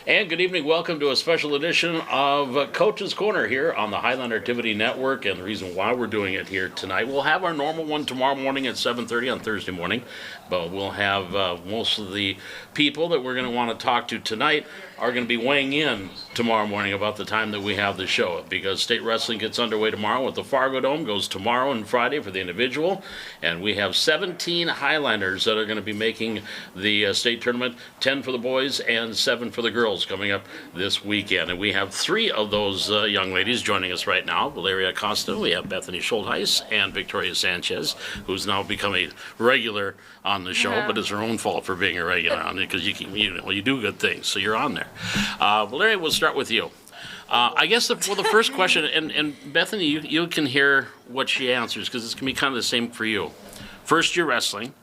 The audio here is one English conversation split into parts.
And good evening. Welcome to a special edition of Coach's Corner here on the Highlander Activity Network. And the reason why we're doing it here tonight, we'll have our normal one tomorrow morning at 7:30 on Thursday morning. But we'll have most of the people that we're going to want to talk to tonight are going to be weighing in tomorrow morning about the time that we have the show, because state wrestling gets underway tomorrow with the Fargo Dome, goes tomorrow and Friday for the individual, and we have 17 Highlanders that are going to be making the state tournament, 10 for the boys and 7 for the girls coming up this weekend. And we have 3 of those young ladies joining us right now. Valeria Costa, we have Bethany Schultheis, and Victoria Sanchez, who's now become a regular on the show, but it's her own fault for being a regular on it, because you do good things, so you're on there. Valeria, we'll start with you. I guess the first question, and Bethany, you can hear what she answers, because it's going to be kind of the same for you. First year wrestling,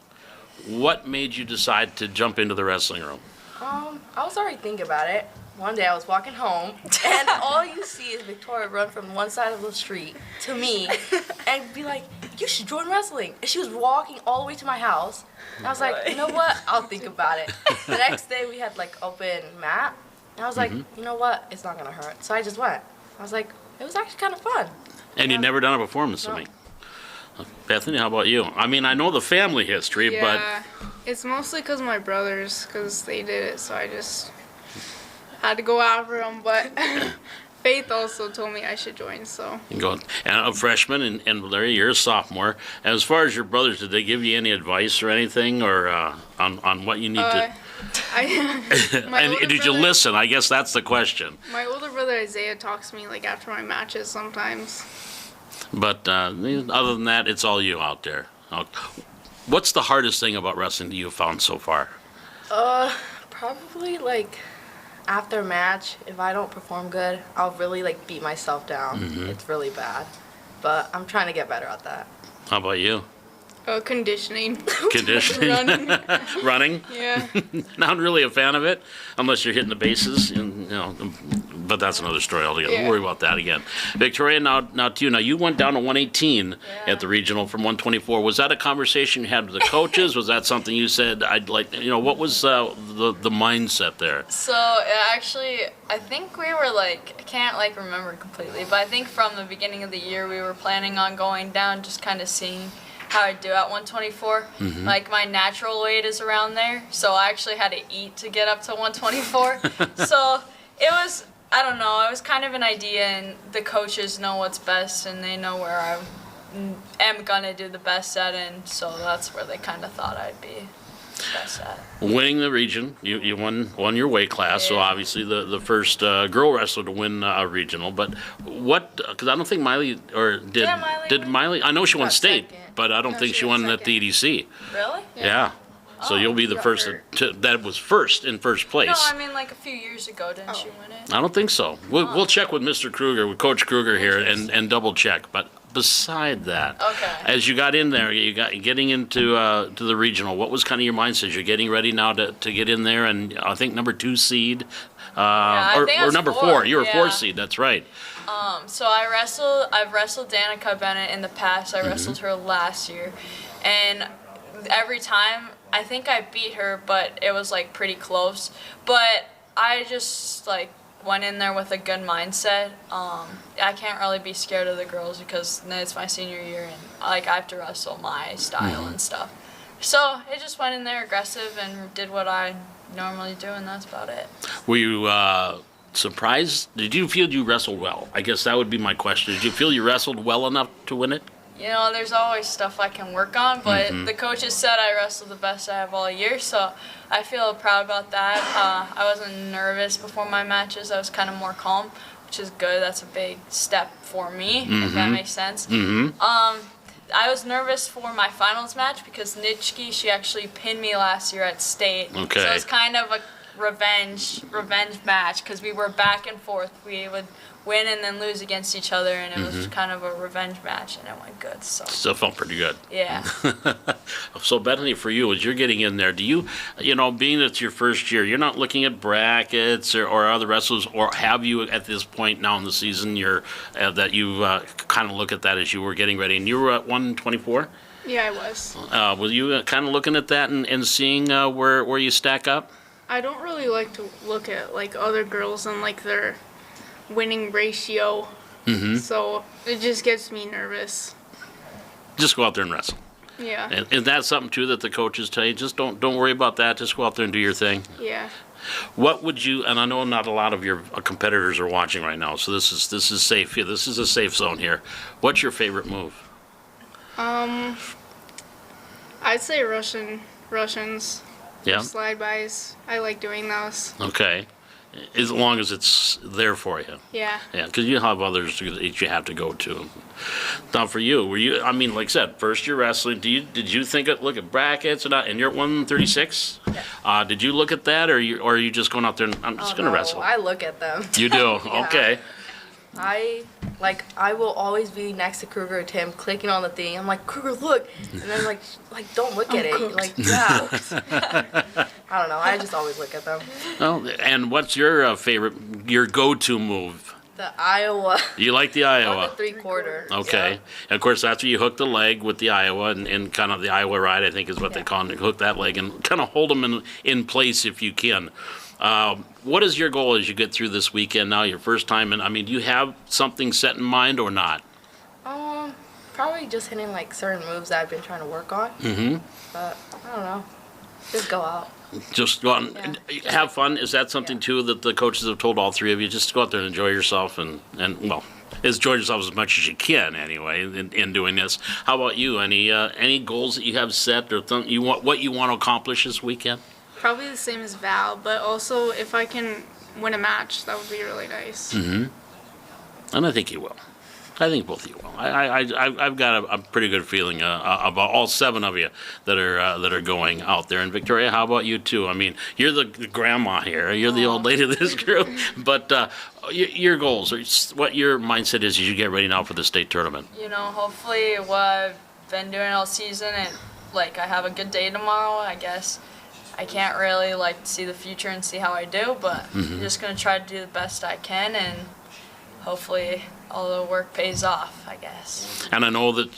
what made you decide to jump into the wrestling room? I was already thinking about it. One day I was walking home, and all you see is Victoria run from one side of the street to me and be like, "You should join wrestling." And she was walking all the way to my house. And I was like, you know what? I'll think about it. The next day we had like open mat. And I was like, you know what? It's not going to hurt. So I just went. I was like, it was actually kind of fun. And you'd never done a performance to me. Bethany, how about you? I mean, I know the family history, but... Yeah, it's mostly because my brothers, because they did it, so I just had to go after them. But Faith also told me I should join, so... And a freshman, and Larry, you're a sophomore. As far as your brothers, did they give you any advice or anything, or on what you need to... and did you listen? I guess that's the question. My older brother Isaiah talks to me like after my matches sometimes. But other than that, it's all you out there. What's the hardest thing about wrestling that you've found so far? Probably like after a match, if I don't perform good, I'll really like beat myself down. It's really bad. But I'm trying to get better at that. How about you? Conditioning. Conditioning? Running? Yeah. Not really a fan of it, unless you're hitting the bases, but that's another story altogether. Yeah. We'll worry about that again. Victoria, now to you. Now, you went down to 118 at the regional from 124. Was that a conversation you had with the coaches? Was that something you said, I'd like, what was the mindset there? So, actually, I think we were I can't remember completely, but I think from the beginning of the year we were planning on going down, just kind of seeing how I do at 124. Like, my natural weight is around there, so I actually had to eat to get up to 124. So it was, I don't know, it was kind of an idea, and the coaches know what's best, and they know where I am gonna do the best at, and so that's where they kind of thought I'd be best at. Winning the region, you won your weight class, so obviously the first girl wrestler to win a regional. But what? Because I don't think Miley did Miley. I know she won state, but I don't think she won at the EDC. Really? Yeah. So you'll be the first that was first in first place. No, I mean a few years ago, didn't she win it? I don't think so. We'll check with Mr. Kruger, with Coach Kruger here, and double check. But beside that, as you got in there, getting into to the regional. What was kind of your mindset? You're getting ready now to get in there, and I think number 2 seed, or number 4. You were 4 seed. That's right. So I've wrestled Danica Bennett in the past. I wrestled her last year, and every time I think I beat her, but it was pretty close. But I just went in there with a good mindset. I can't really be scared of the girls because it's my senior year, and I have to wrestle my style and stuff. So I just went in there aggressive and did what I normally do, and that's about it. Were you surprised? Did you feel you wrestled well? I guess that would be my question. Did you feel you wrestled well enough to win it? There's always stuff I can work on, but the coaches said I wrestled the best I have all year, so I feel proud about that. I wasn't nervous before my matches. I was kind of more calm, which is good. That's a big step for me, if that makes sense. I was nervous for my finals match because Nitschke, she actually pinned me last year at state. Okay. So it's kind of a revenge match because we were back and forth. We would win and then lose against each other, and it was kind of a revenge match, and it went good. So still felt pretty good. Yeah. So Bethany, for you, as you're getting in there, do you, being it's your first year, you're not looking at brackets or other wrestlers, or have you at this point now in the season, that you kind of look at that as you were getting ready, and you were at 124? Yeah, I was. Were you kind of looking at that and seeing where you stack up? I don't really like to look at like other girls and like their winning ratio. So it just gets me nervous. Just go out there and wrestle. Yeah. And that's something too that the coaches tell you. Just don't worry about that. Just go out there and do your thing. Yeah. What would you? And I know not a lot of your competitors are watching right now, so this is safe here. This is a safe zone here. What's your favorite move? I'd say Russians. Yeah. Slide bys. I like doing those. Okay. As long as it's there for you. Yeah. Yeah, because you have others that you have to go to. Now, for you, were you? I mean, like I said, first year wrestling. Did you look at brackets and you're at 136? Yeah. Did you look at that, or are you just going out there and I'm just going to no, wrestle? I look at them. You do. Yeah. Okay. I will always be next to Kruger or Tim clicking on the thing. I'm like, Kruger, look, and then like don't look at it. cooked. Like, yeah. I don't know. I just always look at them. Well, and what's your your go-to move? The Iowa. You like the Or Iowa? the 3/4. Okay. Yeah. And of course, that's where you hook the leg with the Iowa and kind of the Iowa ride, I think is what they call it. Hook that leg and kind of hold them in place if you can. What is your goal as you get through this weekend now, your first time? And I mean, do you have something set in mind or not? Probably just hitting like certain moves that I've been trying to work on. But I don't know. Just go out. Just go out and have fun. Is that something too that the coaches have told all three of you? Just go out there and enjoy yourself and well, enjoy yourself as much as you can anyway in doing this. How about you? Any goals that you have set or what you want to accomplish this weekend? Probably the same as Val, but also if I can win a match, that would be really nice. And I think you will. I think both of you will. I've got a pretty good feeling about all 7 of you that are going out there. And Victoria, how about you too? I mean, you're the grandma here. You're the old lady of this group. But your goals, or what your mindset is as you get ready now for the state tournament. You know, hopefully what I've been doing all season and like I have a good day tomorrow, I guess. I can't really like see the future and see how I do, but I'm just gonna try to do the best I can, and hopefully all the work pays off, I guess. And I know that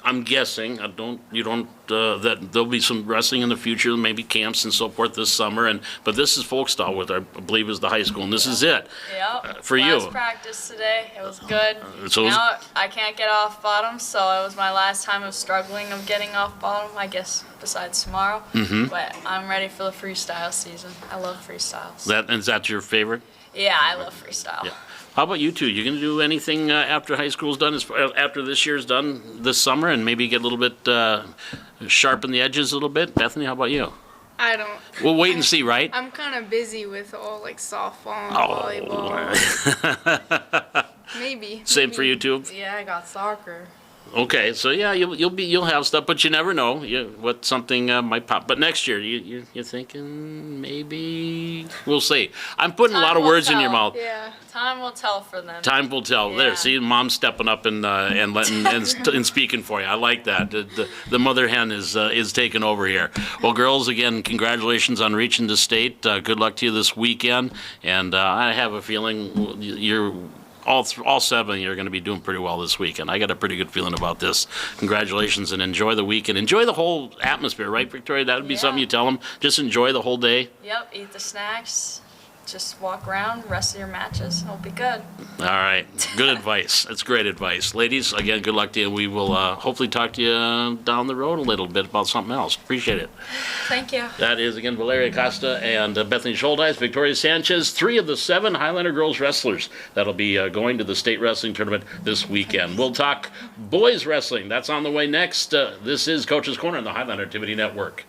I'm guessing, that there'll be some wrestling in the future, maybe camps and so forth this summer. But this is folk style, with I believe is the high school, and this is it. Yep. For you. Last practice today, it was good. So now I can't get off bottom, so it was my last time of struggling of getting off bottom, I guess, besides tomorrow. But I'm ready for the freestyle season. I love freestyles. Is that your favorite? Yeah, I love freestyle. Yeah. How about you two? You going to do anything after high school's done, after this year's done this summer, and maybe get a little bit sharpen the edges a little bit? Bethany, how about you? I don't. We'll wait and see, right? I'm kind of busy with all like softball and volleyball. Maybe. Same for you too. Yeah, I got soccer. Okay, so yeah, you'll have stuff, but you never know what something might pop. But next year, you're thinking maybe we'll see. I'm putting a lot of words in your mouth. Yeah. Time will tell for them. Time will tell. Yeah. There, see, Mom's stepping up and letting and speaking for you. I like that. The mother hen is taking over here. Well, girls, again, congratulations on reaching the state. Good luck to you this weekend, and I have a feeling you're. All 7 you're going to be doing pretty well this weekend. I got a pretty good feeling about this. Congratulations, and enjoy the weekend. Enjoy the whole atmosphere, right, Victoria? That would be something you tell them. Just enjoy the whole day. Yep, eat the snacks. Just walk around, rest of your matches. It'll be good. All right. Good advice. That's great advice. Ladies, again, good luck to you. We will hopefully talk to you down the road a little bit about something else. Appreciate it. Thank you. That is, again, Valeria Costa and Bethany Scholdice, Victoria Sanchez, 3 of the 7 Highlander girls wrestlers that'll be going to the state wrestling tournament this weekend. We'll talk boys wrestling. That's on the way next. This is Coach's Corner on the Highlander Activity Network.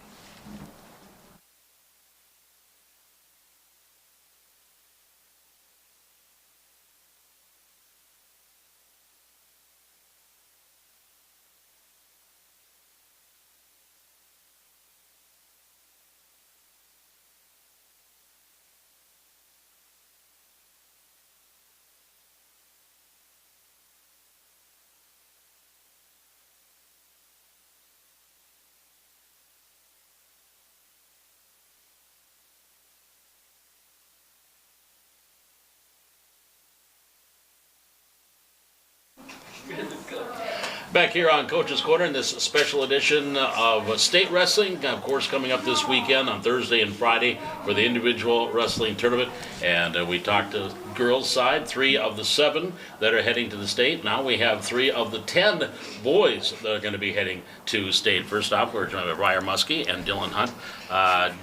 Back here on Coach's Corner in this special edition of state wrestling, of course, coming up this weekend on Thursday and Friday for the individual wrestling tournament. And we talked to girls' side, 3 of the 7 that are heading to the state. Now we have 3 of the 10 boys that are going to be heading to state. First off, we're joined by Ryer Muskie and Dylan Hunt,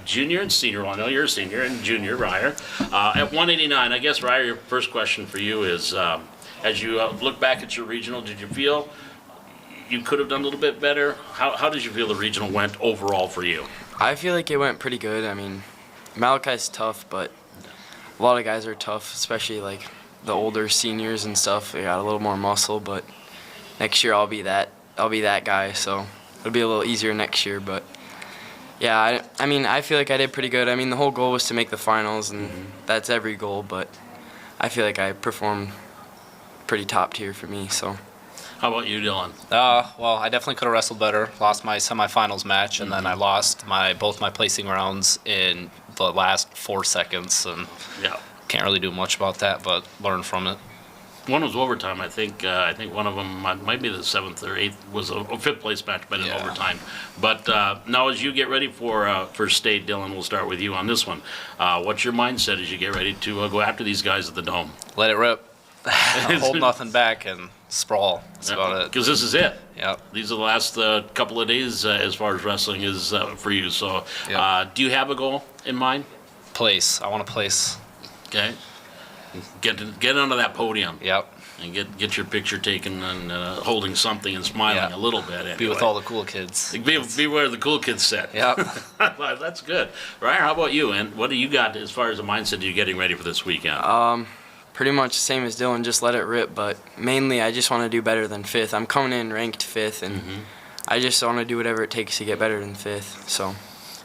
junior and senior. Well, I know you're a senior and junior, Ryer. At 189, I guess, Ryer, your first question for you is, as you look back at your regional, did you feel you could have done a little bit better? How did you feel the regional went overall for you? I feel like it went pretty good. I mean, Malachi's tough, but a lot of guys are tough, especially like the older seniors and stuff. They got a little more muscle, but next year I'll be that guy, so it'll be a little easier next year. But yeah, I mean, I feel like I did pretty good. I mean, the whole goal was to make the finals, and that's every goal, but I feel like I performed pretty top tier for me, so. How about you, Dylan? Well, I definitely could have wrestled better. Lost my semifinals match, and then I lost both my placing rounds in the last 4 seconds, and Yeah. can't really do much about that, but learn from it. One was overtime, I think. I think one of them might be the 7th or 8th, was a 5th place match, but in Yeah. overtime. But now as you get ready for state, Dylan, we'll start with you on this one. What's your mindset as you get ready to go after these guys at the Dome? Let it rip. Hold nothing back and sprawl. That's about it. Because this is it. Yep. These are the last couple of days as far as wrestling is for you. So Yep. do you have a goal in mind? Place. I want to place. Okay. Get onto that podium. Yep. And get your picture taken and holding something and smiling Yeah. a little bit. Anyway. Be with all the cool kids. Be where the cool kids sit. Yep. That's good. Ryan, how about you? And what do you got as far as the mindset you're getting ready for this weekend? Pretty much the same as Dylan, just let it rip, but mainly I just want to do better than 5th. I'm coming in ranked 5th, and I just want to do whatever it takes to get better than 5th, so.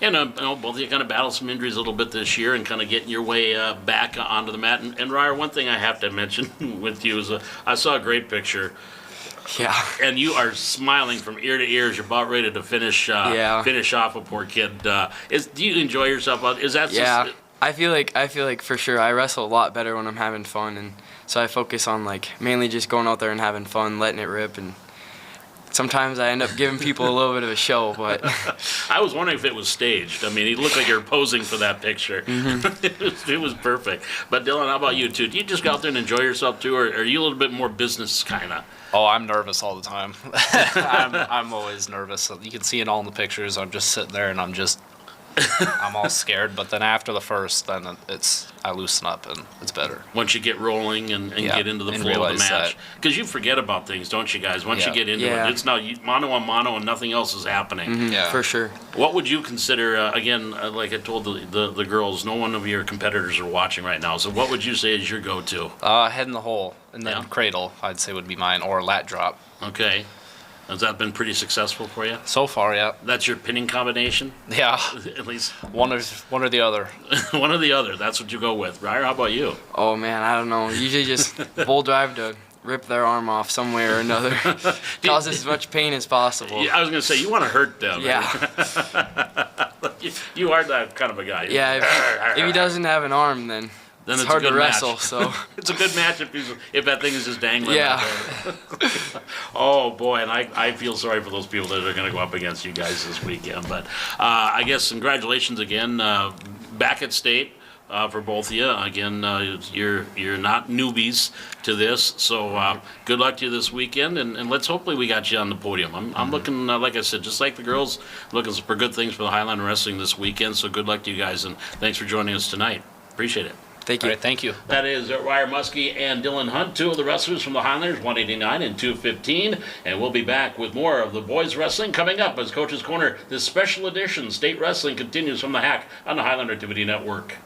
And both of you kind of battled some injuries a little bit this year and kind of getting your way back onto the mat. And Ryer, one thing I have to mention with you is I saw a great picture. Yeah. And you are smiling from ear to ear as you're about ready to finish off a poor kid. Do you enjoy yourself? Is that Yeah. I feel like for sure I wrestle a lot better when I'm having fun, and so I focus on like mainly just going out there and having fun, letting it rip, and sometimes I end up giving people a little bit of a show, but I was wondering if it was staged. I mean, it looked like you were posing for that picture. It was perfect. But Dylan, how about you too? Do you just go out there and enjoy yourself too, or are you a little bit more business kind of? Oh, I'm nervous all the time. I'm always nervous. You can see it all in the pictures. I'm just sitting there and I'm all scared, but then after the first, then I loosen up and it's better. Once you get rolling and Yeah, get into the and flow of the realize match. that. Because you forget about things, don't you guys? Once you Yeah. get into Yeah. it, it's now mano a mano and nothing else is happening. Yeah. for sure. What would you consider, again, like I told the girls, no one of your competitors are watching right now, so what would you say is your go-to? Head in the hole, and then Yeah. cradle, I'd say would be mine, or lat drop. Okay. Has that been pretty successful for you? So far, yeah. That's your pinning combination? Yeah. At least One or the other. one or the other. That's what you go with. Ryer, how about you? Oh man, I don't know. Usually just bull drive to rip their arm off some way or another. Cause as much pain as possible. Yeah, I was going to say, you want to hurt them. Yeah. You are that kind of a guy. Yeah, if he doesn't have an arm, then it's a hard to good match. wrestle. So It's a good match if that thing is just dangling. Yeah. out there. Oh boy, and I feel sorry for those people that are going to go up against you guys this weekend. But I guess congratulations again, back at state for both of you. Again, you're not newbies to this, so good luck to you this weekend, and let's hopefully we got you on the podium. I'm looking, like I said, just like the girls, looking for good things for the Highland Wrestling this weekend. So good luck to you guys, and thanks for joining us tonight. Appreciate it. thank All you. right, thank you. That is Ryer Muskie and Dylan Hunt, 2 of the wrestlers from the Highlanders, 189 and 215. And we'll be back with more of the boys wrestling coming up as Coach's Corner. This special edition state wrestling continues from the Hack on the Highlander Activity Network.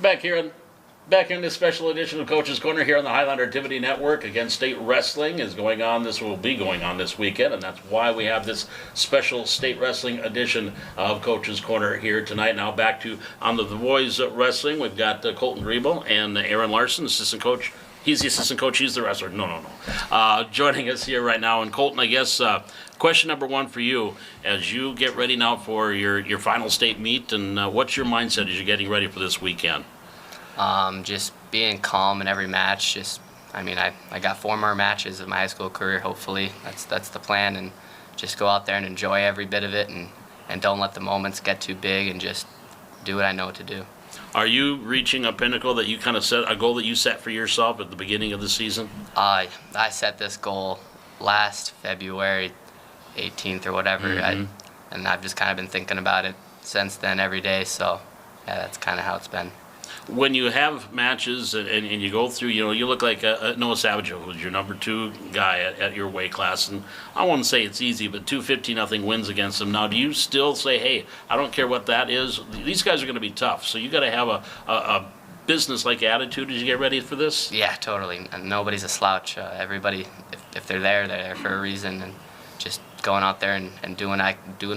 Back in this special edition of Coach's Corner here on the Highlander Activity Network. Again, state wrestling is going on. This will be going on this weekend, and that's why we have this special state wrestling edition of Coach's Corner here tonight. Now back to on the boys wrestling. We've got Colton Griebel and Aaron Larson, assistant coach. He's the assistant coach. He's the wrestler. No. Joining us here right now. And Colton, I guess question number one for you as you get ready now for your final state meet, and what's your mindset as you're getting ready for this weekend? Just being calm in every match. I got 4 more matches of my high school career. Hopefully, that's the plan, and just go out there and enjoy every bit of it, and don't let the moments get too big, and just do what I know to do. Are you reaching a pinnacle that you kind of set, a goal that you set for yourself at the beginning of the season? I set this goal last February 18th or whatever, and I've just kind of been thinking about it since then every day. So, yeah, that's kind of how it's been. When you have matches and you go through, you look like Noah Savage, who's your number 2 guy at your weight class, and I won't say it's easy, but 250-0 wins against him. Now, do you still say, hey, I don't care what that is, these guys are going to be tough, so you got to have a business-like attitude as you get ready for this? Yeah, totally. And nobody's a slouch. Everybody, if they're there for a reason, and just going out there and doing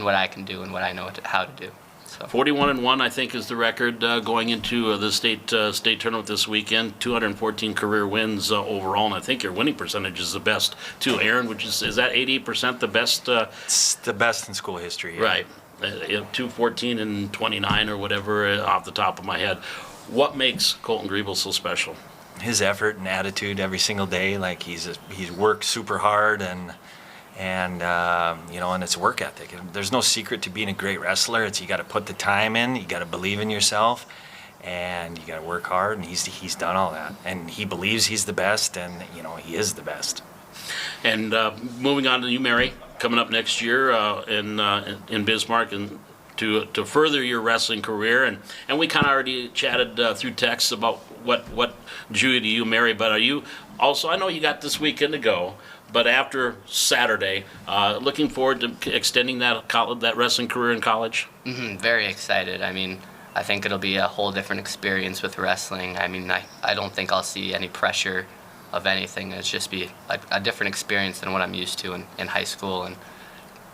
what I can do and what I know how to do. So. 41-1, I think, is the record going into the state tournament this weekend. 214 career wins overall, and I think your winning percentage is the best too. Aaron, which is that 88% the best? It's the best in school history. Yeah. Right, 214 and 29 or whatever off the top of my head. What makes Colton Griebel so special? His effort and attitude every single day. Like he's worked super hard and it's work ethic. There's no secret to being a great wrestler. It's you got to put the time in, you got to believe in yourself, and you got to work hard. And he's done all that, and he believes he's the best, and he is the best. And moving on to you, Mary, coming up next year in Bismarck, and to further your wrestling career, and we kind of already chatted through text about what drew you to you, Mary. But are you also? I know you got this weekend to go. But after Saturday, looking forward to extending that wrestling career in college? Very excited. I think it'll be a whole different experience with wrestling. I don't think I'll see any pressure of anything. It's just be a different experience than what I'm used to in high school, and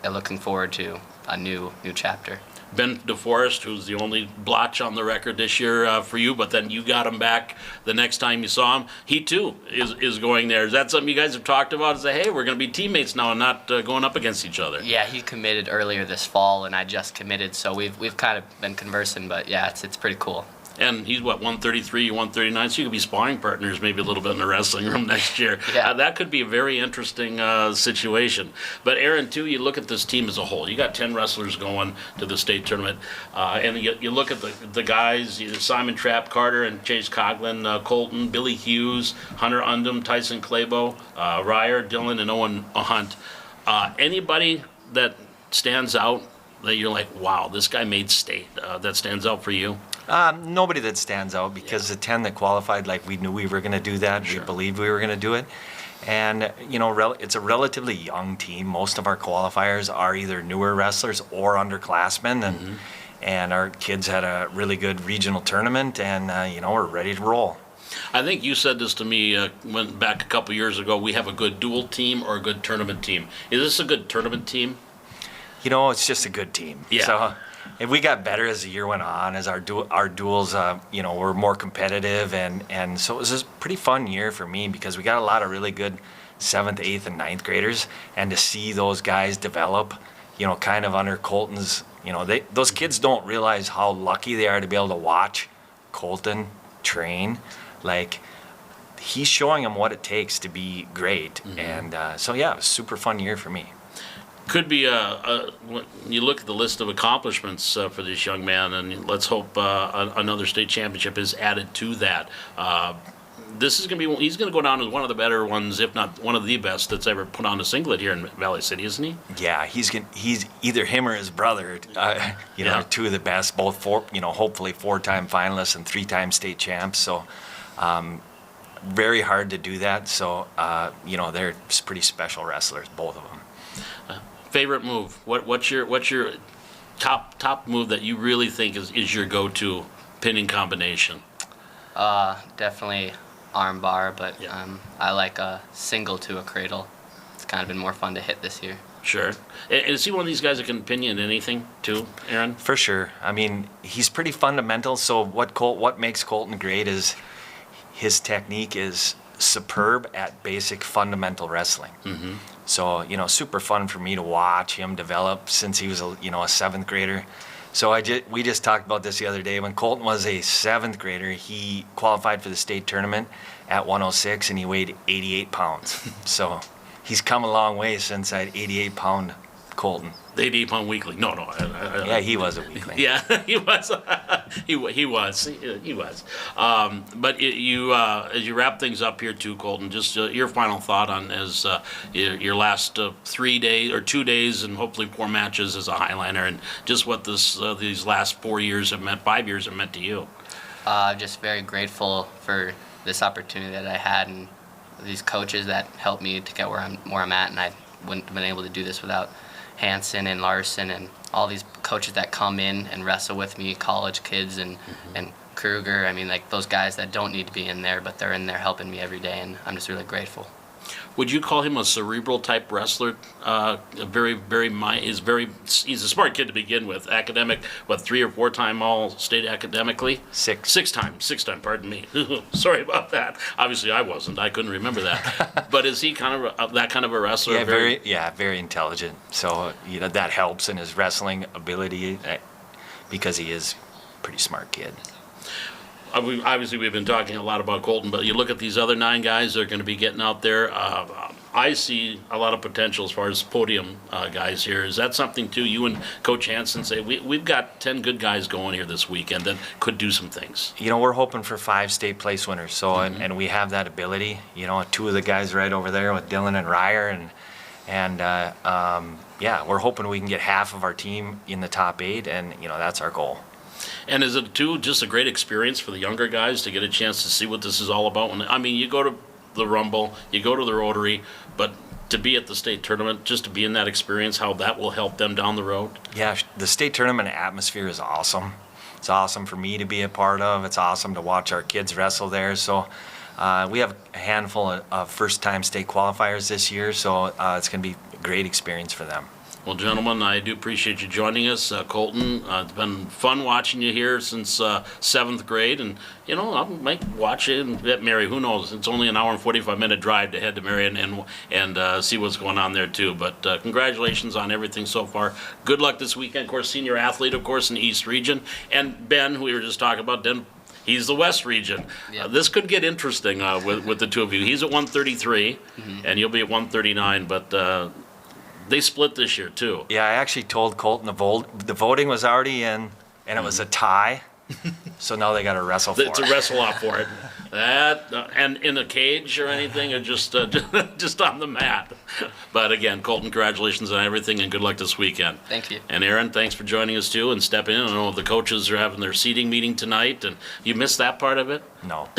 looking forward to a new chapter. Ben DeForest, who's the only blotch on the record this year for you, but then you got him back the next time you saw him. He too is going there. Is that something you guys have talked about? Say, hey, we're going to be teammates now and not going up against each other. Yeah, he committed earlier this fall, and I just committed, so we've kind of been conversing. But yeah, it's pretty cool. And he's 133, you're 139, so you could be sparring partners maybe a little bit in the wrestling room next year. Yeah. That could be a very interesting situation. But Aaron, too, you look at this team as a whole. You got 10 wrestlers going to the state tournament, and you look at the guys, Simon Trapp, Carter and Chase Coughlin, Colton, Billy Hughes, Hunter Undum, Tyson Claybo, Ryer, Dylan, and Owen Hunt. Anybody that stands out that you're like, wow, this guy made state, that stands out for you? Nobody that stands out, because the 10 that qualified, like we knew we were going to do that. Sure. We believed we were going to do it. And, it's a relatively young team. Most of our qualifiers are either newer wrestlers or underclassmen. And our kids had a really good regional tournament, and, we're ready to roll. I think you said this to me went back a couple years ago. We have a good dual team or a good tournament team. Is this a good tournament team? It's just a good team. Yeah. So, and we got better as the year went on, as our duels, were more competitive, and so it was a pretty fun year for me, because we got a lot of really good 7th, 8th, and 9th graders, and to see those guys develop, kind of under Colton's, those kids don't realize how lucky they are to be able to watch Colton train. Like, he's showing them what it takes to be great, and so yeah, it was a super fun year for me. Could be when you look at the list of accomplishments for this young man, and let's hope another state championship is added to that. This is he's going to go down as one of the better ones, if not one of the best that's ever put on a singlet here in Valley City, isn't he? Yeah, he's either him or his brother, two of the best, both hopefully 4-time finalists and 3-time state champs. So very hard to do that. So they're pretty special wrestlers, both of them. Favorite move? What's your top move that you really think is your go-to pinning combination? Definitely arm bar, but Yeah. I like a single to a cradle. It's kind of been more fun to hit this year. Sure. And is he one of these guys that can pin you in anything too, Aaron? For sure. I mean, he's pretty fundamental. So what makes Colton great is his technique is superb at basic fundamental wrestling. Mm-hmm. So, super fun for me to watch him develop since he was a 7th grader. So we just talked about this the other day. When Colton was a 7th grader, he qualified for the state tournament at 106 and he weighed 88 pounds. So he's come a long way since that 88-pound Colton. They deep on weekly. No. Yeah, he was a weakling. Yeah, he was. he was. But you, as you wrap things up here too, Colton, just your final thought on as your last 3 days or 2 days and hopefully 4 matches as a Highliner, and just what these last 4 years have meant, 5 years have meant to you. Just very grateful for this opportunity that I had and these coaches that helped me to get where I'm at, and I wouldn't have been able to do this without Hansen and Larson and all these coaches that come in and wrestle with me, college kids and Kruger. I mean, like those guys that don't need to be in there, but they're in there helping me every day, and I'm just really grateful. Would you call him a cerebral type wrestler? He's a smart kid to begin with. Academic, 3 or 4 time all-state academically? 6. 6 times, pardon me. Sorry about that. Obviously I wasn't. I couldn't remember that. But is he kind of that kind of a wrestler? Yeah, very intelligent. So, that helps in his wrestling ability because he is a pretty smart kid. Obviously, we've been talking a lot about Colton, but you look at these other 9 guys that are going to be getting out there. I see a lot of potential as far as podium guys here. Is that something, too, you and Coach Hansen say, we've got 10 good guys going here this weekend that could do some things? We're hoping for 5 state place winners, so and we have that ability. 2 of the guys right over there with Dylan and Ryer, and we're hoping we can get half of our team in the top 8, and, that's our goal. And is it, too, just a great experience for the younger guys to get a chance to see what this is all about? You go to the Rumble, you go to the Rotary, but to be at the state tournament, just to be in that experience, how that will help them down the road? Yeah, the state tournament atmosphere is awesome. It's awesome for me to be a part of. It's awesome to watch our kids wrestle there. So we have a handful of first-time state qualifiers this year, so it's going to be a great experience for them. Well, gentlemen, I do appreciate you joining us. Colton, it's been fun watching you here since 7th grade, and I might watch you at Mary. Who knows? It's only an hour and 45-minute drive to head to Mary and see what's going on there too. But congratulations on everything so far. Good luck this weekend. Of course, senior athlete, of course, in the East Region, and Ben, who we were just talking about, he's the West Region. Yep. This could get interesting with the 2 of you. He's at 133, and you'll be at 139, but. They split this year, too. Yeah, I actually told Colton the voting was already in, and it was a tie. So now they got to wrestle for it. It's a wrestle off for it. That and in a cage or anything, or just on the mat. But again, Colton, congratulations on everything, and good luck this weekend. Thank you. And Aaron, thanks for joining us too and stepping in. I know the coaches are having their seating meeting tonight, and you missed that part of it. No.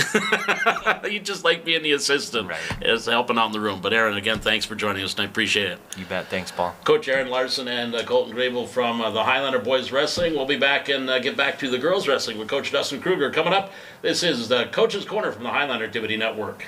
You just like being the assistant, right, as helping out in the room. But Aaron, again, thanks for joining us, and I appreciate it. You bet. Thanks, Paul. Coach Aaron Larson and Colton Grable from the Highlander Boys Wrestling. We'll be back and get back to the girls wrestling with Coach Dustin Kruger coming up. This is the Coach's Corner from the Highlander Activity Network.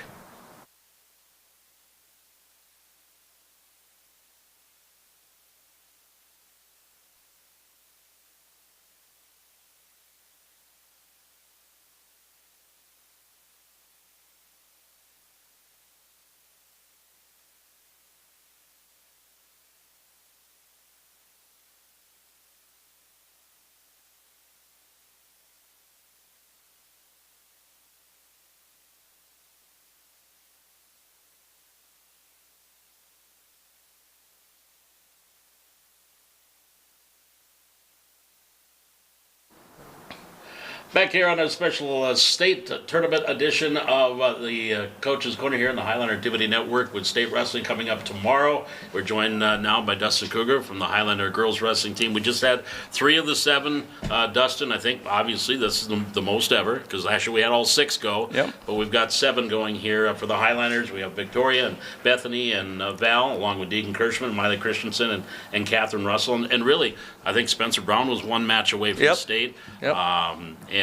Back here on a special state tournament edition of the Coach's Corner here in the Highlander Activity Network with state wrestling coming up tomorrow. We're joined now by Dustin Kruger from the Highlander girls wrestling team. We just had 3 of the 7. Dustin, I think obviously this is the most ever because last year we had all 6 go. Yep. But we've got 7 going here for the Highlanders. We have Victoria and Bethany and Val, along with Deegan Kirschman, Miley Christensen, and Catherine Russell. And really, I think Spencer Brown was 1 match away from the state. Yep.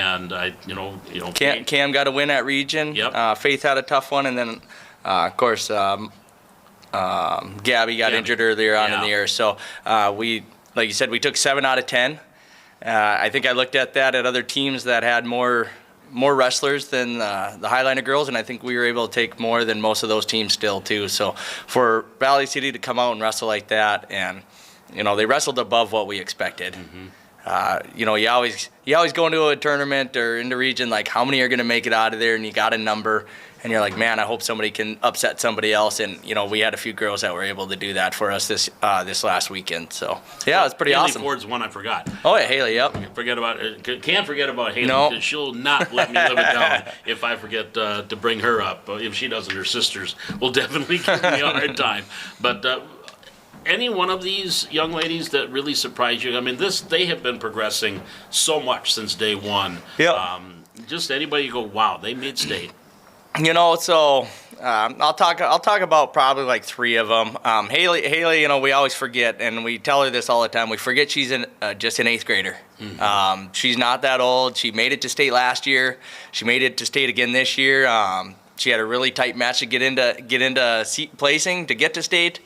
and Cam got a win at region. Yep. Faith had a tough one, and then of course Gabby got injured earlier on in the year. So we, like you said, we took 7 out of 10. I think I looked at that at other teams that had more wrestlers than the Highliner girls, and I think we were able to take more than most of those teams still too. So for Valley City to come out and wrestle like that, and they wrestled above what we expected. You always go into a tournament or into region like how many are going to make it out of there, and you got a number, and you're like, man, I hope somebody can upset somebody else. And we had a few girls that were able to do that for us this last weekend. So yeah, it's pretty awesome. Haley Ford's one I forgot. Oh yeah, Haley. Yep. Can't forget about Haley No. because she'll not let me live it down if I forget to bring her up. If she doesn't, her sisters will definitely give me a hard time. But any one of these young ladies that really surprised you? I mean, they have been progressing so much since day one. Yeah. Just anybody you go, wow, they made state. So I'll talk about probably like 3 of them. Haley, we always forget, and we tell her this all the time. We forget she's just an 8th grader. She's not that old. She made it to state last year. She made it to state again this year. She had a really tight match to get into seat placing to get to state.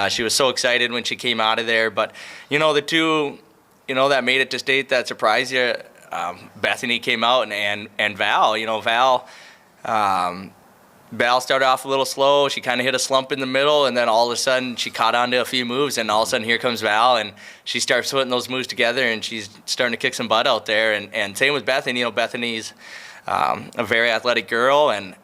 She was so excited when she came out of there. But the 2 that made it to state that surprised you, Bethany came out and Val. Val started off a little slow. She kind of hit a slump in the middle, and then all of a sudden she caught on to a few moves, and all of a sudden here comes Val, and she starts putting those moves together, and she's starting to kick some butt out there. And same with Bethany. Bethany's a very athletic girl and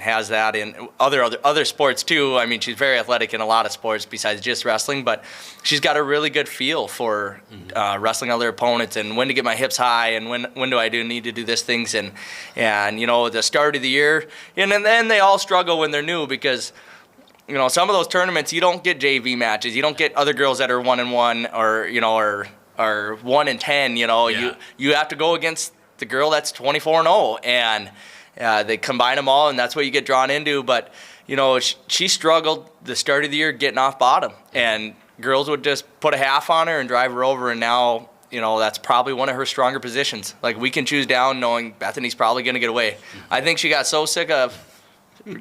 has that in other sports too. I mean, she's very athletic in a lot of sports besides just wrestling, but she's got a really good feel for wrestling other opponents and when to get my hips high and when do I need to do this things and the start of the year, and then they all struggle when they're new because some of those tournaments you don't get JV matches, you don't get other girls that are 1-1 or 1-10. You have to go against the girl that's 24-0, and they combine them all, and that's what you get drawn into. But she struggled the start of the year getting off bottom, and girls would just put a half on her and drive her over. And now that's probably one of her stronger positions. Like, we can choose down knowing Bethany's probably going to get away. I think she got so sick of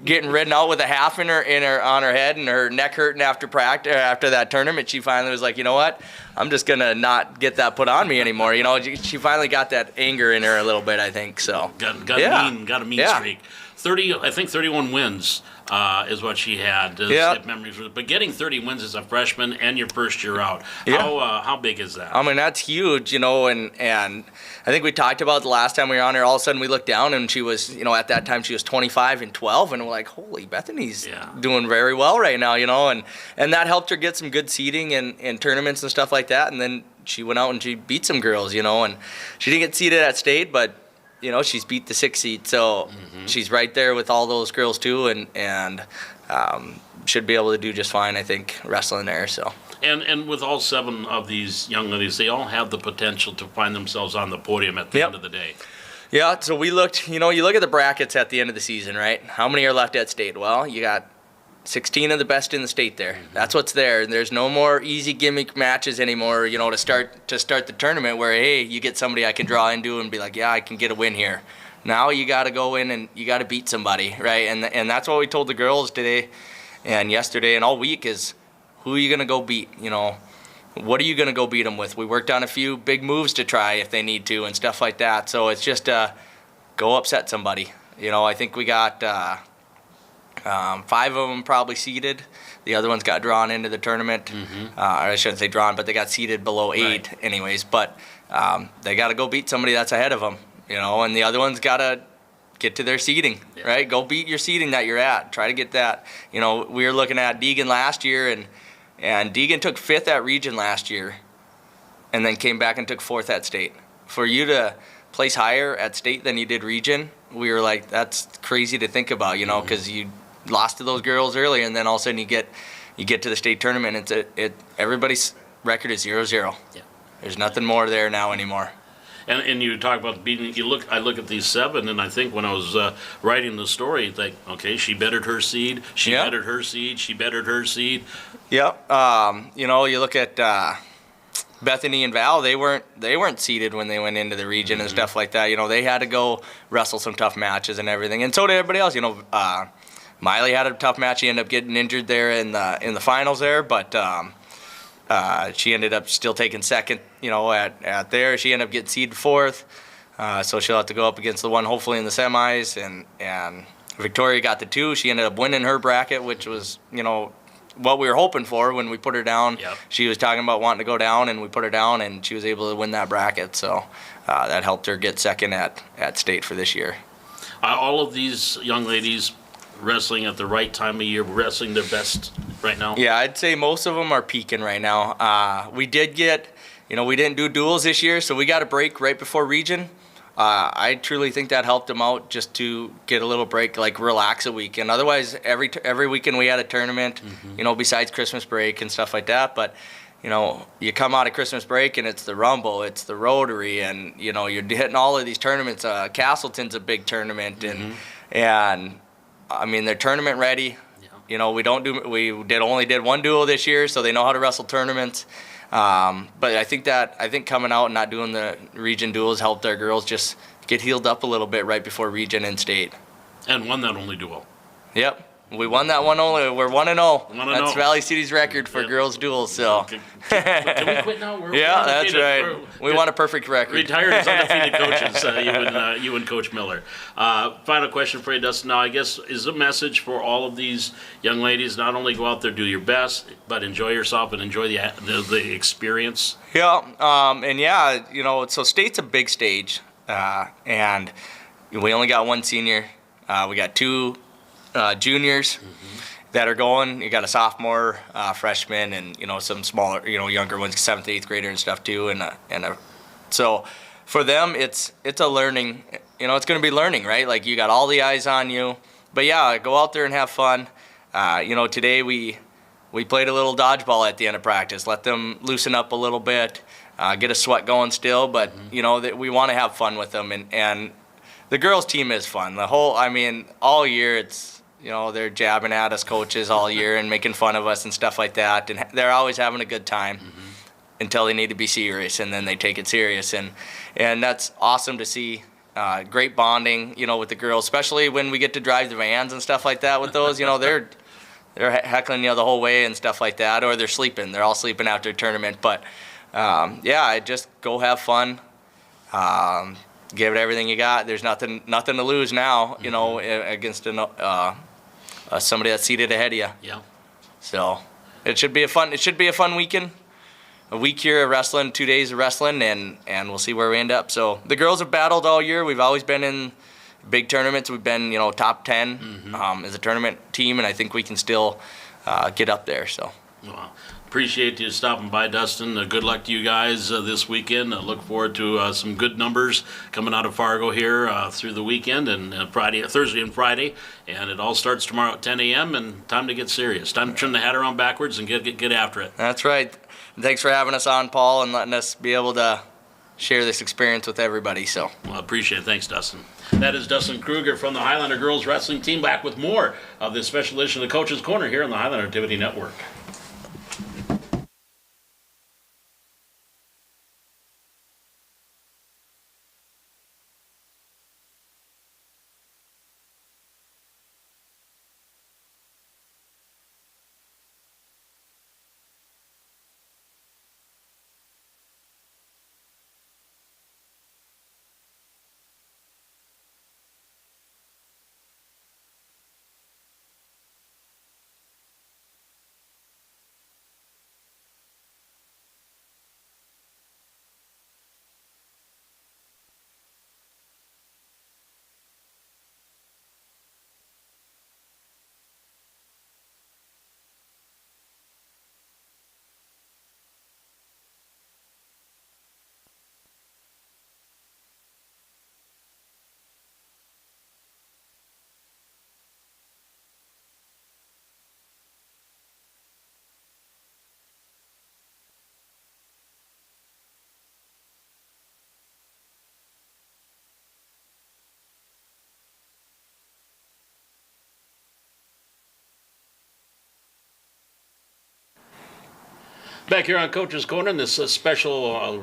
getting ridden out with a half on her head and her neck hurting after that tournament. She finally was like, you know what? I'm just gonna not get that put on me anymore. She finally got that anger in her a little bit, I think. So got a mean streak. 31 wins is what she had. If memories, but getting 30 wins as a freshman and your first year out, how big is that? I mean, that's huge, and I think we talked about the last time we were on here. All of a sudden, we looked down and she was, at that time she was 25-12, and we're like, holy, Bethany's doing very well right now, and that helped her get some good seeding in tournaments and stuff like that. And then she went out and she beat some girls, and she didn't get seeded at state, but she's beat the 6th seed, so she's right there with all those girls too, and should be able to do just fine, I think, wrestling there. So. And with all 7 of these young ladies, they all have the potential to find themselves on the podium at the end of the day. Yeah, so we looked, you look at the brackets at the end of the season, right? How many are left at state? Well, you got 16 of the best in the state there. That's what's there. There's no more easy gimmick matches anymore, to start the tournament where, hey, you get somebody I can draw into and be like, yeah, I can get a win here. Now you got to go in and you got to beat somebody, right? And that's what we told the girls today and yesterday and all week is, who are you going to go beat? What are you going to go beat them with? We worked on a few big moves to try if they need to and stuff like that. So it's just go upset somebody. I think we got 5 of them probably seeded. The other ones got drawn into the tournament. Or I shouldn't say drawn, but they got seeded below 8 anyways. But they got to go beat somebody that's ahead of them, and the other ones got to get to their seeding, right? Go beat your seeding that you're at. Try to get that. We were looking at Deegan last year, and Deegan took 5th at region last year and then came back and took 4th at state. For you to place higher at state than you did region, we were like, that's crazy to think about, because you lost to those girls earlier, and then all of a sudden you get to the state tournament. Everybody's record is 0-0. Yeah. There's nothing more there now anymore. And you talk about beating. I look at these 7, and I think when I was writing the story, like, okay, she bettered her seed. She bettered her seed. She bettered her seed. Yep. You look at Bethany and Val, they weren't seeded when they went into the region and stuff like that. You know, they had to go wrestle some tough matches and everything, and so did everybody else. You know, Miley had a tough match. She ended up getting injured there in the finals there, but she ended up still taking second. You know, at there, she ended up getting seeded fourth. So she'll have to go up against the one hopefully in the semis, and Victoria got the 2. She ended up winning her bracket, which was, you know, what we were hoping for when we put her down. Yep. She was talking about wanting to go down, and we put her down, and she was able to win that bracket. So that helped her get second at state for this year. All of these young ladies wrestling at the right time of year, wrestling their best right now? Yeah, I'd say most of them are peaking right now. We did get, you know, we didn't do duels this year, so we got a break right before region. I truly think that helped them out just to get a little break, like relax a week. And otherwise, every weekend we had a tournament, you know, besides Christmas break and stuff like that. But, you know, you come out of Christmas break and it's the Rumble, it's the Rotary, and, you know, you're hitting all of these tournaments. Castleton's a big tournament, and I mean, they're tournament ready. Yeah. You know, we only did one duel this year, so they know how to wrestle tournaments. But I think coming out and not doing the region duels helped our girls just get healed up a little bit right before region and state. And won that only duel. Yep. We won that one only. We're 1-0. 1-0. That's Valley City's record for girls duels. So. Can we quit now? We're Yeah, that's undefeated. right. We want a perfect record. Retired as undefeated coaches, you and Coach Miller. Final question for you, Dustin. Now, I guess, is the message for all of these young ladies, not only go out there, do your best, but enjoy yourself and enjoy the experience? Yeah, and yeah, you know, so state's a big stage, and we only got one senior. We got 2 juniors that are going. You got a sophomore, freshman, and, you know, some smaller, you know, younger ones, 7th, 8th grader and stuff too. So for them, it's a learning. You know, it's going to be learning, right? Like, you got all the eyes on you. But yeah, go out there and have fun. You know, today we played a little dodgeball at the end of practice. Let them loosen up a little bit, get a sweat going still. But you know, that we want to have fun with them, and the girls' team is fun. All year it's, you know, they're jabbing at us coaches all year and making fun of us and stuff like that. And they're always having a good time until they need to be serious, and then they take it serious. And that's awesome to see. Great bonding, you know, with the girls, especially when we get to drive the vans and stuff like that with those. You know, they're heckling you the whole way and stuff like that, or they're sleeping. They're all sleeping after a tournament. But yeah, just go have fun. Give it everything you got. There's nothing to lose now, you know, against somebody that's seated ahead of you. Yeah. So it should be a fun weekend. A week here of wrestling, 2 days of wrestling, and we'll see where we end up. So the girls have battled all year. We've always been in big tournaments. We've been, you know, top 10 as a tournament team, and I think we can still get up there. So. Well, appreciate you stopping by, Dustin. Good luck to you guys this weekend. Look forward to some good numbers coming out of Fargo here through the weekend and Thursday and Friday. And it all starts tomorrow at 10 a.m. and time to get serious. Time to turn the hat around backwards and get after it. That's right. Thanks for having us on, Paul, and letting us be able to share this experience with everybody. So. Well, I appreciate it. Thanks, Dustin. That is Dustin Kruger from the Highlander Girls Wrestling Team, back with more of this special edition of the Coach's Corner here on the Highlander Activity Network. Back here on Coach's Corner in this special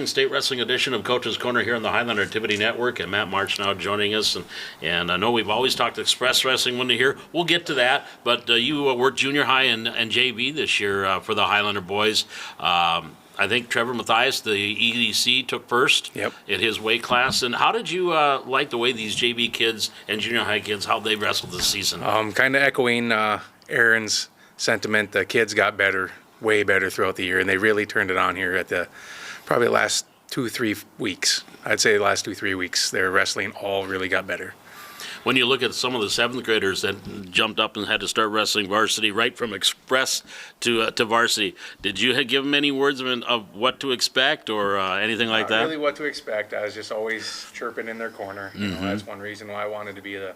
state wrestling edition of Coach's Corner here on the Highlander Activity Network, and Matt March now joining us. And I know we've always talked express wrestling when you're here. We'll get to that, but you worked junior high and JV this year for the Highlander boys. I think Trevor Mathias, the EDC, took first in his weight class. And how did you like the way these JV kids and junior high kids, how they wrestled this season? Kind of echoing Aaron's sentiment, the kids got better, way better throughout the year, and they really turned it on here at the probably last 2-3 weeks. I'd say the last 2-3 weeks, their wrestling all really got better. When you look at some of the seventh graders that jumped up and had to start wrestling varsity right from express to varsity, did you give them any words of what to expect or anything like that? Really what to expect. I was just always chirping in their corner. You know, that's one reason why I wanted to be the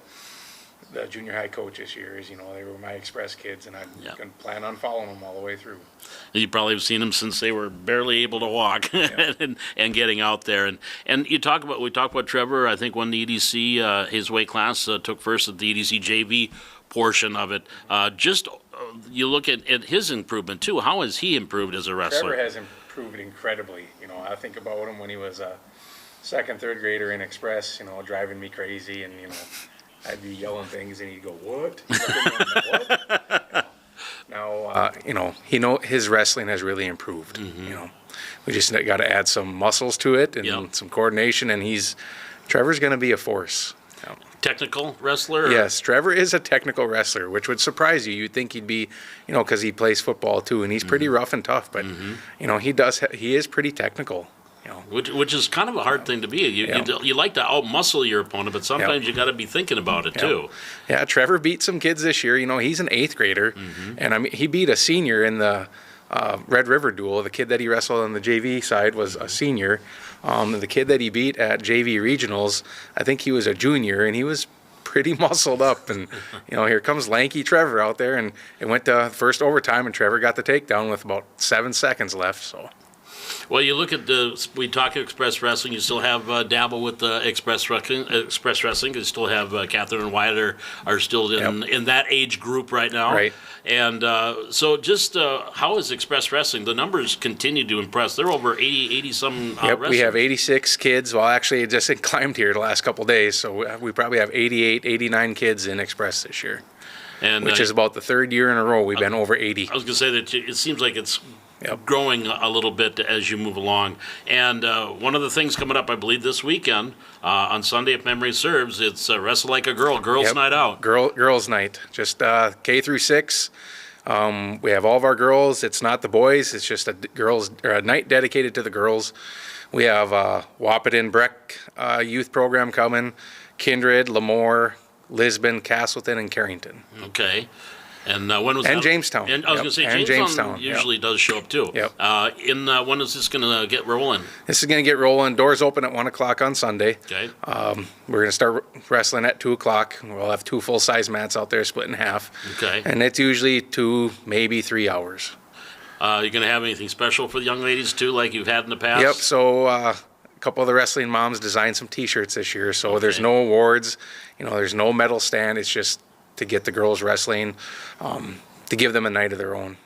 junior high coach this year is, they were my express kids, and I can plan on following them all the way through. You probably have seen them since they were barely able to walk and getting out there. And we talk about Trevor. I think when the EDC, his weight class, took first at the EDC JV portion of it. You look at his improvement too. How has he improved as a wrestler? Trevor has improved incredibly. I think about him when he was a second, third grader in express, driving me crazy, and I'd be yelling things, and he'd go, "What?" What? Now, his wrestling has really improved. We just got to add some muscles to it and some coordination, and Trevor's going to be a force. Technical wrestler? Yes, Trevor is a technical wrestler, which would surprise you. You'd think he'd be, because he plays football too, and he's pretty rough and tough. But he is pretty technical. Which is kind of a hard thing to be. You like to outmuscle your opponent, but sometimes you got to be thinking about it too. Yeah, Trevor beat some kids this year. He's an 8th grader, and he beat a senior in the Red River duel. The kid that he wrestled on the JV side was a senior. The kid that he beat at JV regionals, I think he was a junior, and he was pretty muscled up. And here comes lanky Trevor out there, and it went to first overtime, and Trevor got the takedown with about 7 seconds left. So. Well, you look at we talk express wrestling. You still have dabble with the express wrestling. You still have Catherine and Wyatt are still in that age group right now. Right. And so just how is express wrestling? The numbers continue to impress. They're over 80 some wrestlers. We have 86 kids. Well, actually, it just climbed here the last couple of days. So we probably have 88, 89 kids in express this year, which is about the 3rd year in a row we've been over 80. I was going to say that it seems like it's growing a little bit as you move along. And one of the things coming up, I believe, this weekend, on Sunday, if memory serves, it's Wrestle Like a Girl, Girls Night Out. Girls Night, just K through 6. We have all of our girls. It's not the boys. It's just a night dedicated to the girls. We have Wahpeton Breck youth program coming, Kindred, Lemoore, Lisbon, Castleton, and Carrington. Okay. And when was and Jamestown. And I was going to say Jamestown usually does show up too. Yep. When is this going to get rolling? This is going to get rolling. Doors open at 1 o'clock on Sunday. Okay. We're going to start wrestling at 2 o'clock. We'll have 2 full-size mats out there split in half. Okay. And it's usually 2, maybe 3 hours. You going to have anything special for the young ladies too, like you've had in the past? Yep. So a couple of the wrestling moms designed some T-shirts this year. So there's no awards. There's no medal stand. It's just to get the girls wrestling, to give them a night of their own.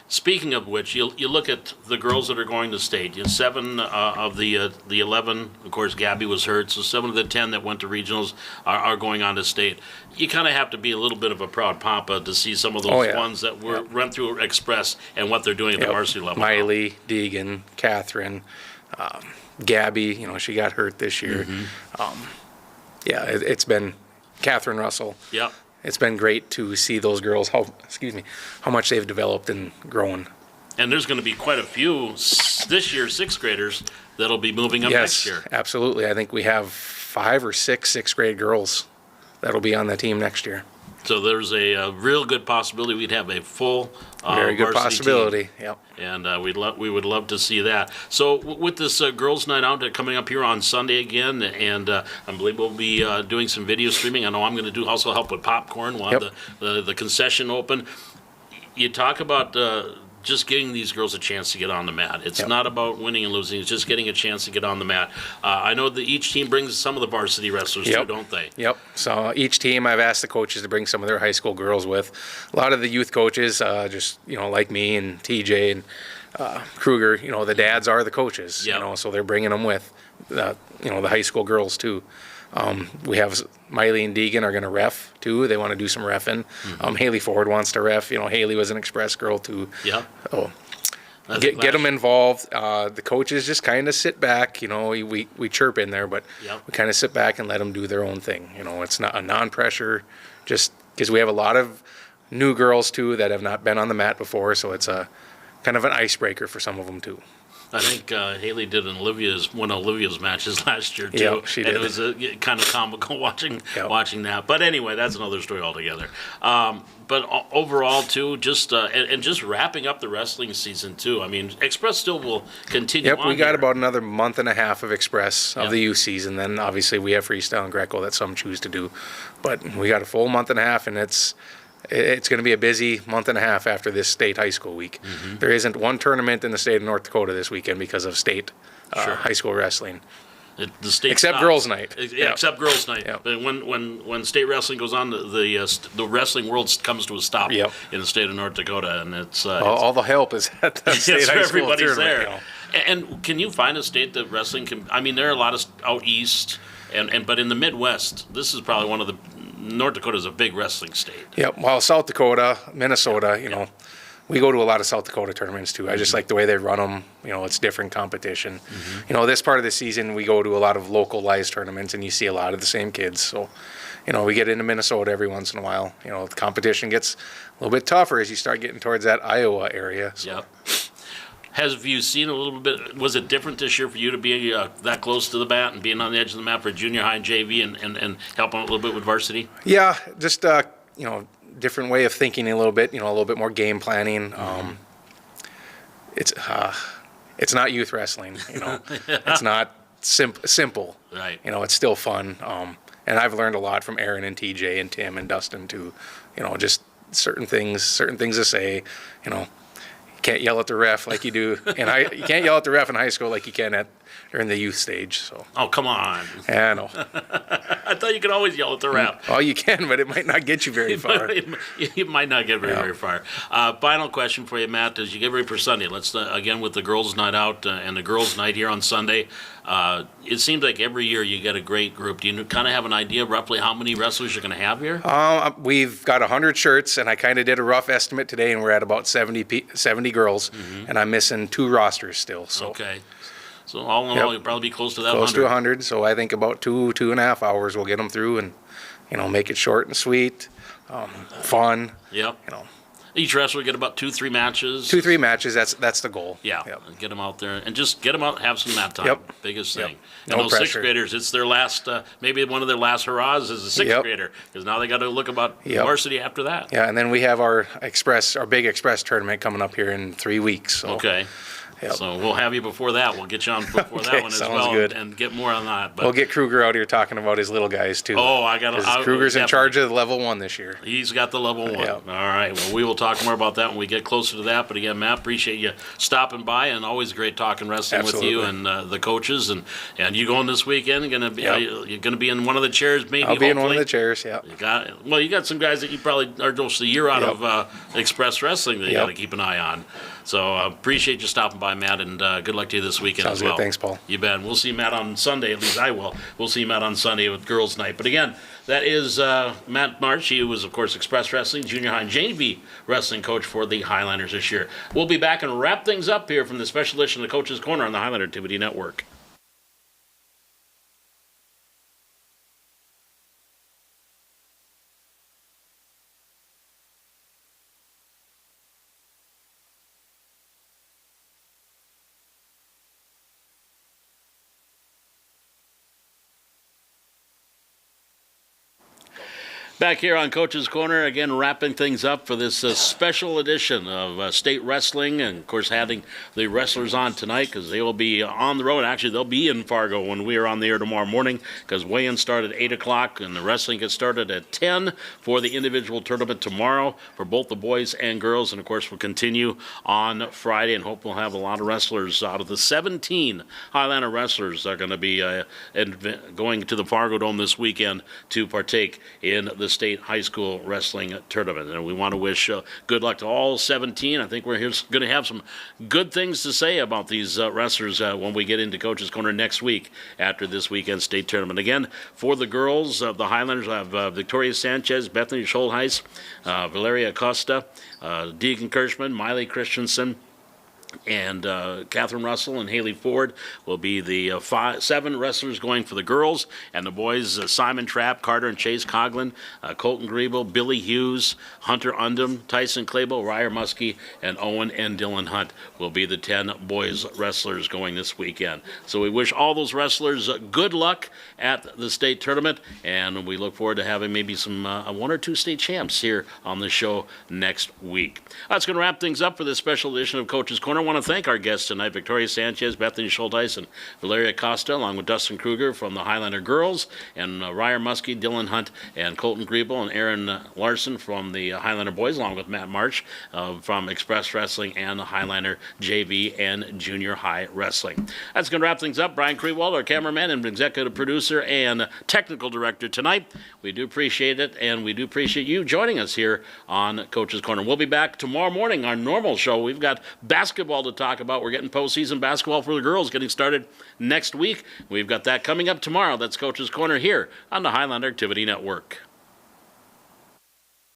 Speaking of which, you look at the girls that are going to state. 7 of the 11, of course, Gabby was hurt, so 7 of the 10 that went to regionals are going on to state. You kind of have to be a little bit of a proud papa to see some of those ones that went through Express and what they're doing at the varsity level. Miley, Deegan, Catherine, Gabby, she got hurt this year. It's been Catherine Russell. Yeah. It's been great to see those girls, how much they've developed and grown. And there's going to be quite a few this year, 6th graders, that'll be moving up next year. Yes, absolutely. I think we have 5 or 6 6th grade girls that'll be on the team next year. So there's a real good possibility we'd have a full very good possibility. Team. Yep. And we would love to see that. So with this Girls Night Out coming up here on Sunday again, and I believe we'll be doing some video streaming. I know I'm going to also help with popcorn. We'll have the concession open. You talk about just getting these girls a chance to get on the mat. It's Yep. not about winning and losing. It's just getting a chance to get on the mat. I know that each team brings some of the varsity wrestlers too, Yep. don't they? Yep. So each team, I've asked the coaches to bring some of their high school girls with. A lot of the youth coaches, just like me and TJ and Kruger, the dads are the coaches. Yep. So they're bringing them with. The high school girls too. We have Miley and Deegan are going to ref too. They want to do some refing. Haley Ford wants to ref. Haley was an express girl too. Yeah. Oh, get them involved. The coaches just kind of sit back. We chirp in there, but Yep. we kind of sit back and let them do their own thing. It's not a non-pressure, just because we have a lot of new girls too that have not been on the mat before, so it's a kind of an icebreaker for some of them too. I think Haley did one of Olivia's matches last year too. Yep, she and did. it was kind of comical watching Yep. that. But anyway, that's another story altogether. But overall too, just and just wrapping up the wrestling season too. I mean, Express still will continue. Yep, on we got here. about another month and a half of Express of Yep. the youth season. Then obviously we have freestyle and Greco that some choose to do, but we got a full month and a half, and it's going to be a busy month and a half after this state high school week. Mm-hmm. There isn't one tournament in the state of North Dakota this weekend because of state Sure. high school wrestling. The state Except stops. girls' night. Yeah, Yep. except girls' night. Yep. But when state wrestling goes on, the wrestling world comes to a stop Yep. in the state of North Dakota, and it's All the help is at the Yes, state high school everybody's tournament. there. And can you find a state that wrestling can? I mean, there are a lot of out east, but in the Midwest, this is probably one of the. North Dakota is a big wrestling state. Yep. Well, South Dakota, Minnesota, we go to a lot of South Dakota tournaments too. I just like the way they run them. It's different competition. This part of the season, we go to a lot of localized tournaments, and you see a lot of the same kids. So, we get into Minnesota every once in a while. The competition gets a little bit tougher as you start getting towards that Iowa area. So. Yep. Have you seen a little bit? Was it different this year for you to be that close to the mat and being on the edge of the mat for junior high and JV and helping a little bit with varsity? Yeah, just different way of thinking a little bit. A little bit more game planning. It's not youth wrestling. It's not simple. Right. It's still fun. And I've learned a lot from Aaron and TJ and Tim and Dustin too. Just certain things to say. You can't yell at the ref like you do, and you can't yell at the ref in high school like you can during the youth stage. So. Oh, come on. Yeah, I know. I thought you could always yell at the ref. Oh, you can, but it might not get you very far. You might not get very far. Final question for you, Matt, as you get ready for Sunday. Let's, again, with the girls' night out and the girls' night here on Sunday, it seems like every year you get a great group. Do you kind of have an idea roughly how many wrestlers you're going to have here? We've got 100 shirts, and I kind of did a rough estimate today, and we're at about 70 girls, and I'm missing 2 rosters still. So. Okay. So all in all, you'll probably be close to that 100. Close to 100, so I think about 2.5 hours we'll get them through, and make it short and sweet, fun. Yep. Each wrestler will get about 2-3 matches. 2-3 matches. That's the goal. Yeah. Yep. Get them out there and just get them out, have some mat time. Yep. Biggest Yep. thing. No And those pressure. sixth graders, it's their last, maybe one of their last hurrahs as a sixth Yep. grader, because now they got to look about Yep. varsity after that. Yeah, and then we have our big express tournament coming up here in 3 weeks. So. Okay. Yep. So we'll have you before that. We'll get you on before Okay, that one as sounds well good. and get more on that. But We'll get Kruger out here talking about his little guys too. Oh, I got 'Cause Kruger's in charge of the level 1 this year. He's got the level 1. Yeah. All right. Well, we will talk more about that when we get closer to that. But again, Matt, appreciate you stopping by, and always great talking wrestling with you and the coaches. And you going this weekend? You're going to be in one of the chairs, maybe. I'll be in one of hopefully? the chairs. Yeah. You got some guys that you probably are just a year out Yep. of Express Wrestling that you Yep. got to keep an eye on. So appreciate you stopping by, Matt, and good luck to you this weekend Sounds as well. good. Thanks, Paul. You bet. We'll see Matt on Sunday. At least I will. We'll see Matt on Sunday with Girls Night. But again, that is Matt March. He was, of course, Express Wrestling, junior high and JV wrestling coach for the Highlanders this year. We'll be back and wrap things up here from the special edition of the Coach's Corner on the Highlander Activity Network. Back here on Coach's Corner, again, wrapping things up for this special edition of state wrestling. And, of course, having the wrestlers on tonight because they will be on the road. Actually, they'll be in Fargo when we are on the air tomorrow morning because weigh-in start at 8 o'clock and the wrestling gets started at 10 for the individual tournament tomorrow for both the boys and girls. And, of course, we'll continue on Friday and hope we'll have a lot of wrestlers out of the 17 Highlander wrestlers that are going to be going to the Fargo Dome this weekend to partake in the state high school wrestling tournament. And we want to wish good luck to all 17. I think we're going to have some good things to say about these wrestlers when we get into Coach's Corner next week after this weekend's state tournament. Again, for the girls, the Highlanders have Victoria Sanchez, Bethany Schultheis, Valeria Costa, Deegan Kirschman, Miley Christensen, and Catherine Russell and Haley Ford will be the 7 wrestlers going for the girls. And the boys, Simon Trapp, Carter and Chase Coughlin, Colton Griebel, Billy Hughes, Hunter Undum, Tyson Clable, Ryer Muskie, and Owen and Dylan Hunt will be the 10 boys wrestlers going this weekend. So we wish all those wrestlers good luck at the state tournament, and we look forward to having maybe some 1 or 2 state champs here on the show next week. That's going to wrap things up for this special edition of Coach's Corner. I want to thank our guests tonight, Victoria Sanchez, Bethany Schultheis, and Valeria Costa, along with Dustin Kruger from the Highlander girls, and Ryer Muskie, Dylan Hunt, and Colton Griebel, and Aaron Larson from the Highlander boys, along with Matt March from Express Wrestling and the Highlander JV and Junior High Wrestling. That's going to wrap things up. Brian Krewald, our cameraman and executive producer and technical director tonight. We do appreciate it, and we do appreciate you joining us here on Coach's Corner. We'll be back tomorrow morning, our normal show. We've got basketball to talk about. We're getting postseason basketball for the girls getting started next week. We've got that coming up tomorrow. That's Coach's Corner here on the Highlander Activity Network.